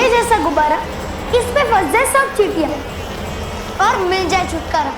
जैसा गुब्बारा, इस पे फंस जाए सब चींटियां और मिल जाए छुटकारा।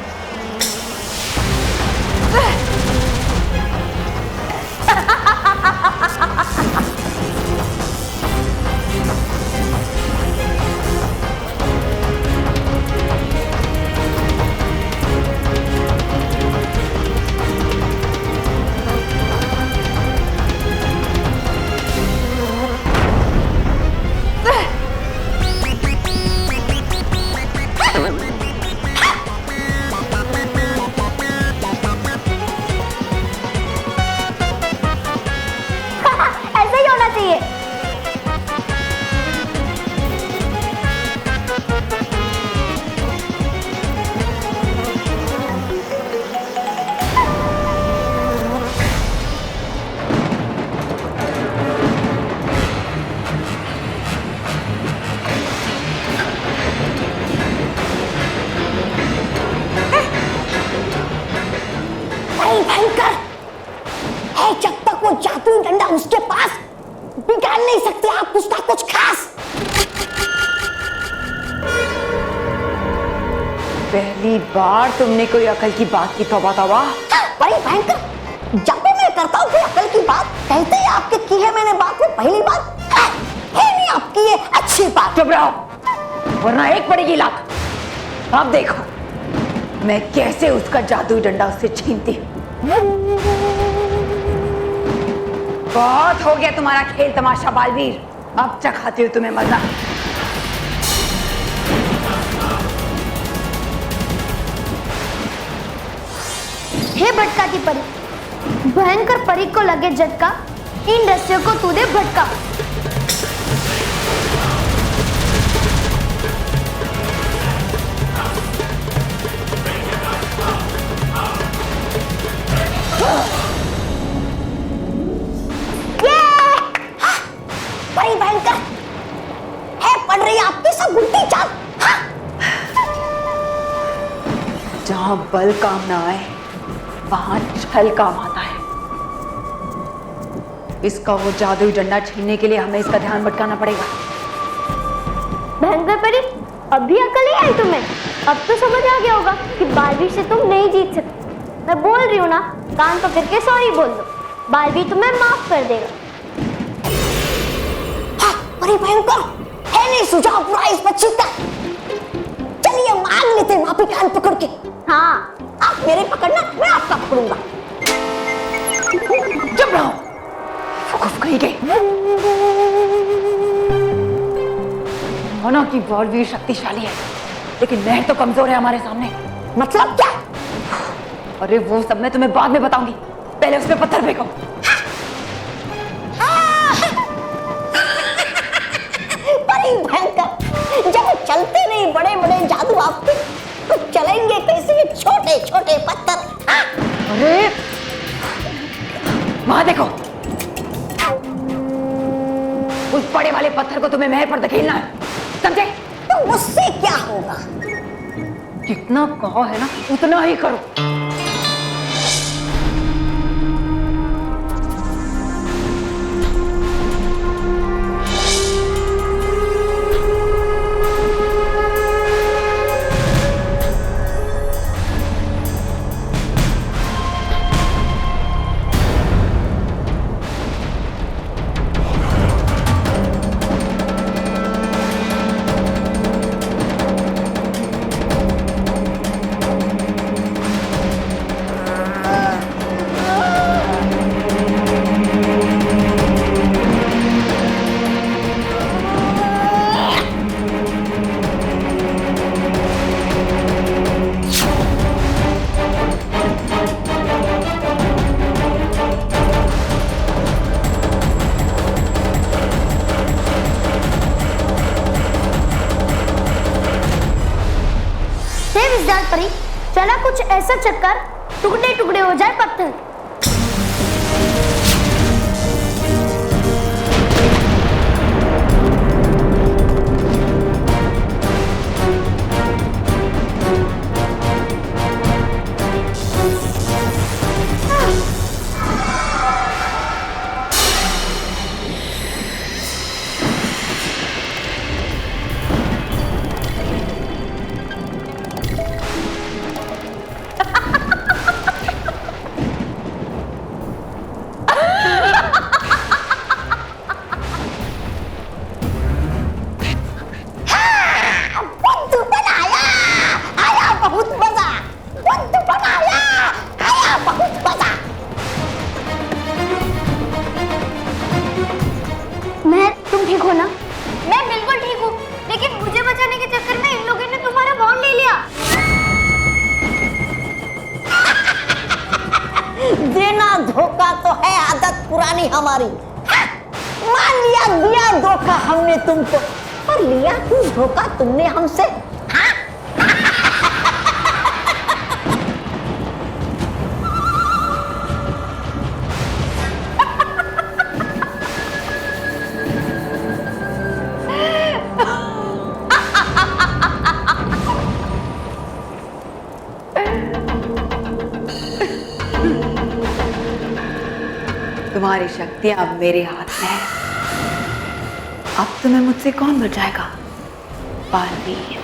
ऐसा ही होना चाहिए। भयंकर है, जब तक वो जादुई डंडा उसके पास, बिगाड़ नहीं सकते आप उसका कुछ खास। पहली बार तुमने कोई अकल की बात की। तौबा तौबा। बड़ी भयंकर, जब भी मैं करता हूँ कोई अकल की बात, कहते ही आपके की है मैंने बात, वो पहली बात है नहीं आपकी ये अच्छी बात। चुप रहो वरना एक पड़ेगी लाख। अब देखो मैं कैसे उसका जादुई डंडा उससे छीनती हूँ। बहुत हो गया तुम्हारा खेल तमाशा बालवीर, अब चखाती हूँ तुम्हें मजा। हे भटका की परी, भयंकर परी को लगे झटका, इन रस्सियों को तू दे भटका। बड़ी भयंकर है, पड़ रही आपकी सब उल्टी चाल। जहां बल काम ना आए वहां छल काम आता है। इसका वो जादुई डंडा छीनने के लिए हमें इसका ध्यान भटकाना पड़ेगा। भयंकर परी, अभी अकल नहीं आई तुम्हें? अब तो समझ आ गया होगा कि बालवीर से तुम नहीं जीत सकते। मैं बोल रही हूँ ना, कान पकड़ के सॉरी बोल दो, बालवीर तुम्हें माफ कर देगा। हाँ, परी भयंकर है नहीं सुझाव पूरा इस बच्ची का। चलिए मांग लेते हैं माफी कान पकड़ के। हाँ, आप मेरे पकड़ना, मैं आपका पकड़ूंगा। चुप रहो, कहीं गई। मानो कि बालवीर शक्तिशाली है, लेकिन मैं तो कमजोर है हमारे सामने। मतलब क्या? अरे वो सब मैं तुम्हें बाद में बताऊंगी, पहले उसमें पत्थर फेंको। बड़ी भयंकर, जब चलते नहीं बड़े बड़े जादू आपके, तो चलेंगे कैसे ये छोटे छोटे पत्थर? अरे वहां देखो, उस बड़े वाले पत्थर को तुम्हें महल पर धकेलना है, समझे? तो मुझसे क्या होगा? जितना कहा है ना उतना ही करो। परी, चला कुछ ऐसा चक्कर, टुकड़े टुकड़े हो जाए पत्थर। मैं बिल्कुल ठीक हूँ, लेकिन मुझे बचाने के चक्कर में इन लोगों ने तुम्हारा बॉन्ड ले लिया। देना धोखा तो है आदत पुरानी हमारी। मान लिया दिया धोखा हमने तुमको, पर लिया क्यों धोखा तुमने हमसे? तुम्हारी शक्तियां अब मेरे हाथ में है। अब तुम्हें मुझसे कौन बचाएगा? बालवीर।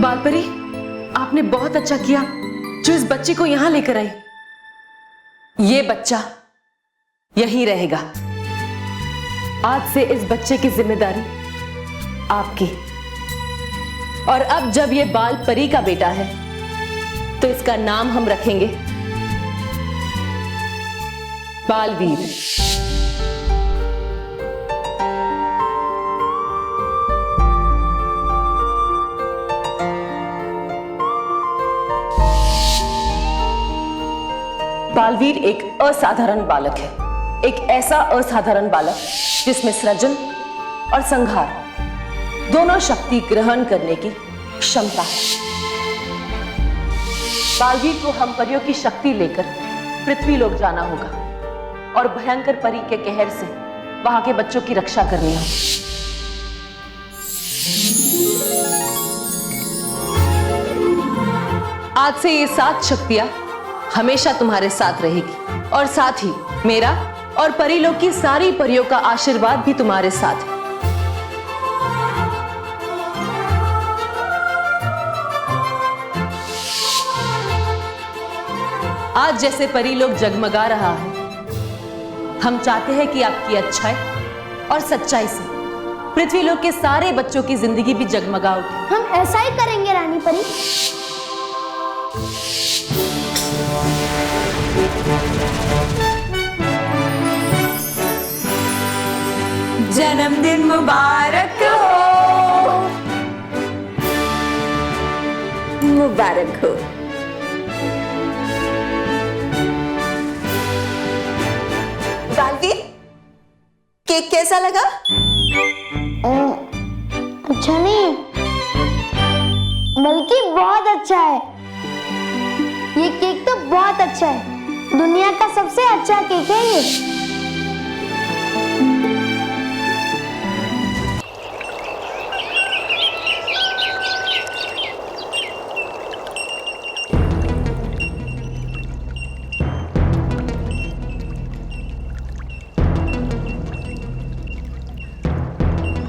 बालपरी, आपने बहुत अच्छा किया जो इस बच्चे को यहां लेकर आई। ये बच्चा यहीं रहेगा। आज से इस बच्चे की जिम्मेदारी आपकी। और अब जब ये बालपरी का बेटा है तो इसका नाम हम रखेंगे बालवीर। बालवीर एक असाधारण बालक है, एक ऐसा असाधारण बालक जिसमें सृजन और संहार दोनों शक्ति ग्रहण करने की क्षमता है। बालवीर को हम परियों की शक्ति लेकर पृथ्वी लोक जाना होगा और भयंकर परी के कहर से वहां के बच्चों की रक्षा करनी होगी। आज से ये 7 शक्तियां हमेशा तुम्हारे साथ रहेगी और साथ ही मेरा और परीलोक की सारी परियों का आशीर्वाद भी तुम्हारे साथ है। आज जैसे परीलोक जगमगा रहा है, हम चाहते हैं कि आपकी अच्छाई और सच्चाई से पृथ्वीलोक के सारे बच्चों की जिंदगी भी जगमगा उठे। हम ऐसा ही करेंगे रानी परी। जन्मदिन मुबारक हो, मुबारक हो। बालवीर, केक कैसा लगा? अच्छा नहीं, बल्कि बहुत अच्छा है। ये केक तो बहुत अच्छा है, दुनिया का सबसे अच्छा केक है ये।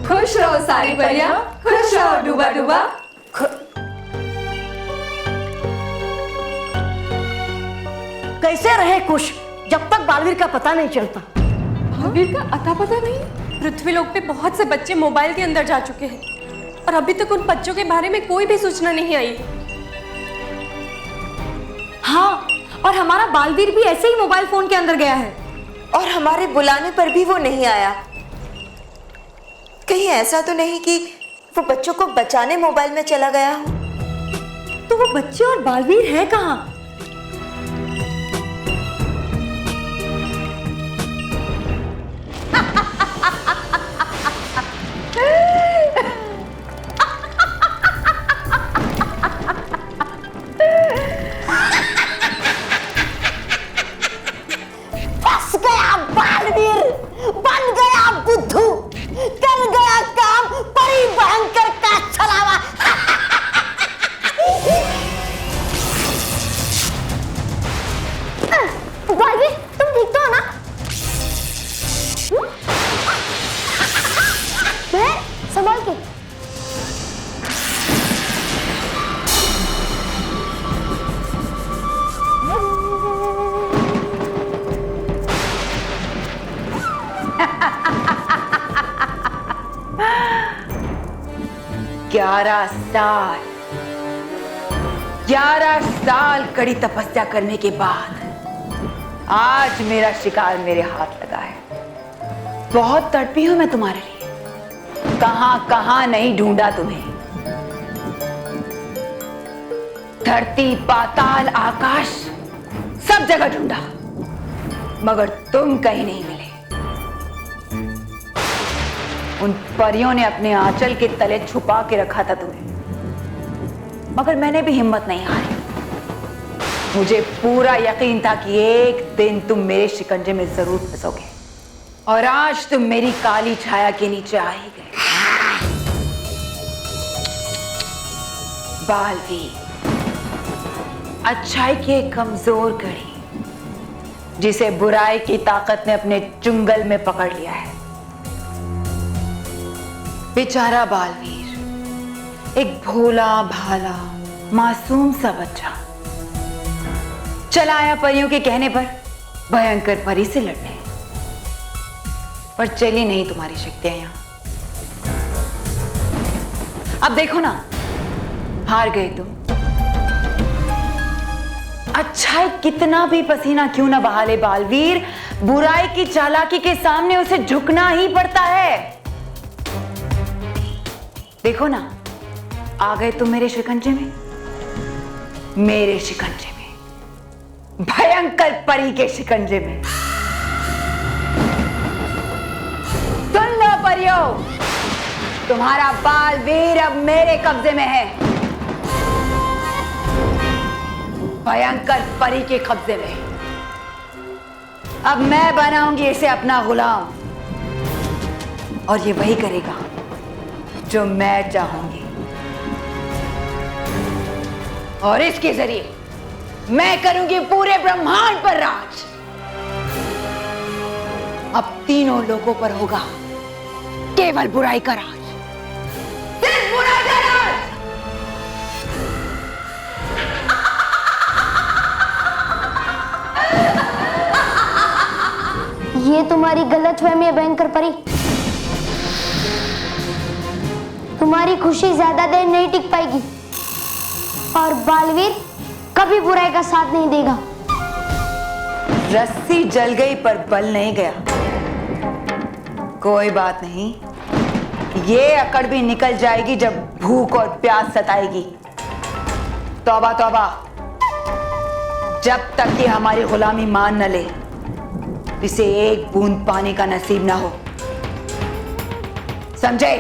खुश रहो सारी परियां, खुश रहो डूबा डूबा। कैसे रहे खुश जब तक बालवीर का पता नहीं चलता? बालवीर का अता पता नहीं। पृथ्वीलोक पे बहुत से बच्चे मोबाइल के अंदर जा चुके हैं और अभी तक उन बच्चों के बारे में कोई भी सूचना नहीं आई। हाँ, और हमारा बालवीर भी ऐसे ही मोबाइल फोन के अंदर गया है और हमारे बुलाने पर भी वो नहीं आया। कहीं ऐसा तो नहीं कि वो बच्चों को बचाने मोबाइल में चला गया हो? तो वो बच्चे और बालवीर है कहाँ? फंस गया बालवीर, बन गया बुद्धू, कर गया काम परी भयंकर का छलावा। 11 साल कड़ी तपस्या करने के बाद आज मेरा शिकार मेरे हाथ लगा है। बहुत तड़पी हूं मैं तुम्हारे लिए, कहां कहां नहीं ढूंढा तुम्हें, धरती पाताल आकाश सब जगह ढूंढा, मगर तुम कहीं नहीं मिले। उन परियों ने अपने आंचल के तले छुपा के रखा था तुम्हें, मगर मैंने भी हिम्मत नहीं हारी। मुझे पूरा यकीन था कि एक दिन तुम मेरे शिकंजे में जरूर फंसोगे, और आज तुम मेरी काली छाया के नीचे आ ही गए। बालवीर, अच्छाई की एक कमजोर कड़ी जिसे बुराई की ताकत ने अपने चुंगल में पकड़ लिया है। बेचारा बालवीर, एक भोला भाला मासूम सा बच्चा, चला आया परियों के कहने पर भयंकर परी से लड़ने, पर चली नहीं तुम्हारी शक्तियां यहां। अब देखो ना, हार गए तुम। अच्छाई कितना भी पसीना क्यों ना बहा ले बालवीर, बुराई की चालाकी के सामने उसे झुकना ही पड़ता है। देखो ना, आ गए तुम मेरे शिकंजे में, मेरे शिकंजे में, भयंकर परी के शिकंजे में। सुन लो परियों, तुम्हारा बालवीर अब मेरे कब्जे में है, भयंकर परी के कब्जे में। अब मैं बनाऊंगी इसे अपना गुलाम, और ये वही करेगा जो मैं चाहूंगी, और इसके जरिए मैं करूंगी पूरे ब्रह्मांड पर राज। अब तीनों लोगों पर होगा केवल बुराई का राज, सिर्फ बुराई का राज। ये तुम्हारी गलतफहमी है भयंकर परी। तुम्हारी खुशी ज्यादा देर नहीं टिक पाएगी, और बालवीर कभी बुराई का साथ नहीं देगा। रस्सी जल गई पर बल नहीं गया। कोई बात नहीं, ये अकड़ भी निकल जाएगी जब भूख और प्यास सताएगी। तौबा तौबा, जब तक ये हमारी गुलामी मान न ले, इसे एक बूंद पानी का नसीब ना हो, समझे?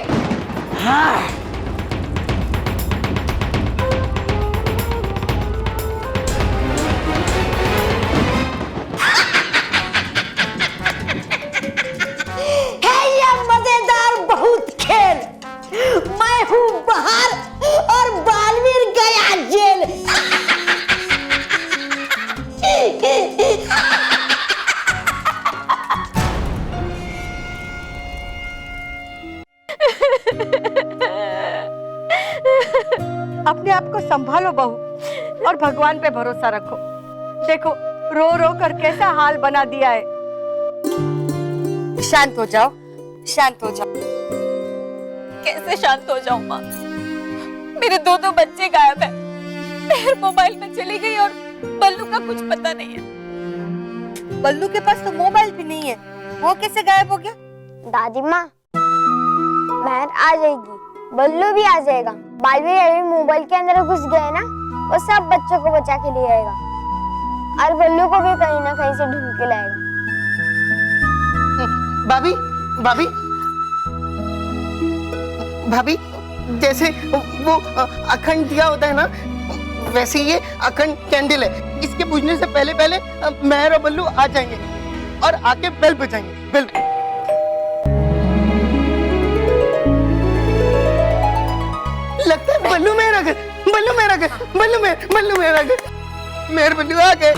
हाँ। है ये मजेदार बहुत खेल। मैं हूं बाहर और बालवीर गया जेल। अपने आप को संभालो बहू, और भगवान पे भरोसा रखो। देखो रो रो कर कैसा हाल बना दिया है। शांत हो जाओ, शांत हो जाओ। कैसे शांत हो जाऊं माँ? मेरे दो बच्चे गायब है, मेहर मोबाइल में चली गई और बल्लू का कुछ पता नहीं है। बल्लू के पास तो मोबाइल भी नहीं है, वो कैसे गायब हो गया? दादी माँ, महर आ जाएगी, बल्लू भी आ जाएगा। बालवीर अभी मोबाइल के अंदर घुस गए ना, वो सब बच्चों को बचा के ले आएगा, और बल्लू को भी कहीं ना कहीं से ढूंढ के लाएगा। भाभी भाभी भाभी, जैसे वो अखंड दिया होता है ना, वैसे ये अखंड कैंडल है। इसके बुझने से पहले पहले महर और बल्लू आ जाएंगे और आके बेल बजाएंगे। बेल। लगता है बल्लू मेरा घर, बल्लू मेरा घर, बल्लू मेरा घर। मेहर बल्लू आ गए।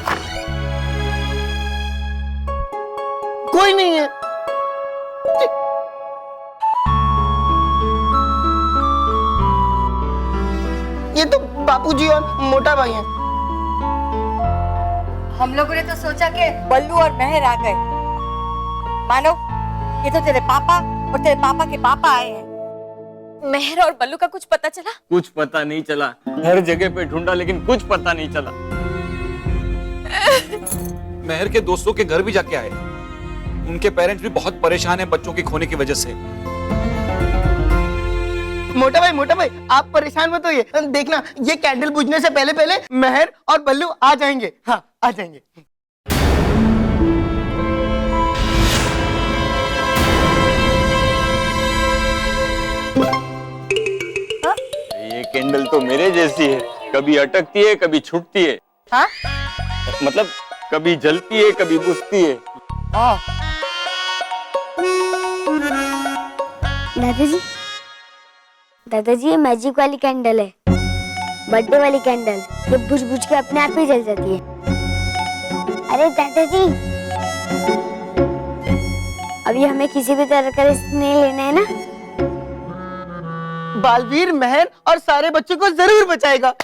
कोई नहीं है। ये तो बापूजी और मोटा भाई हैं। हम लोगों ने तो सोचा कि बल्लू और महर आ गए। मानो ये तो तेरे पापा और तेरे पापा के पापा आए हैं। मेहर और बल्लू का कुछ पता चला? कुछ पता नहीं चला, हर जगह पे ढूंढा लेकिन कुछ पता नहीं चला। मेहर के दोस्तों के घर भी जाके आए, उनके पेरेंट्स भी बहुत परेशान हैं बच्चों के खोने की वजह से। मोटा भाई आप परेशान मत होइए, देखना ये कैंडल बुझने से पहले पहले मेहर और बल्लू आ जाएंगे। हाँ आ जाएंगे। ये कैंडल तो मेरे जैसी है, कभी अटकती है कभी छूटती है। हाँ? मतलब कभी जलती है कभी बुझती है। दादाजी ये मैजिक वाली कैंडल है, बर्थडे वाली कैंडल, ये बुझ बुझ के अपने आप ही जल जाती है। अरे दादाजी, अभी हमें किसी भी तरह का रिस्क नहीं लेना है ना। बालवीर मेहर और सारे बच्चों को जरूर बचाएगा।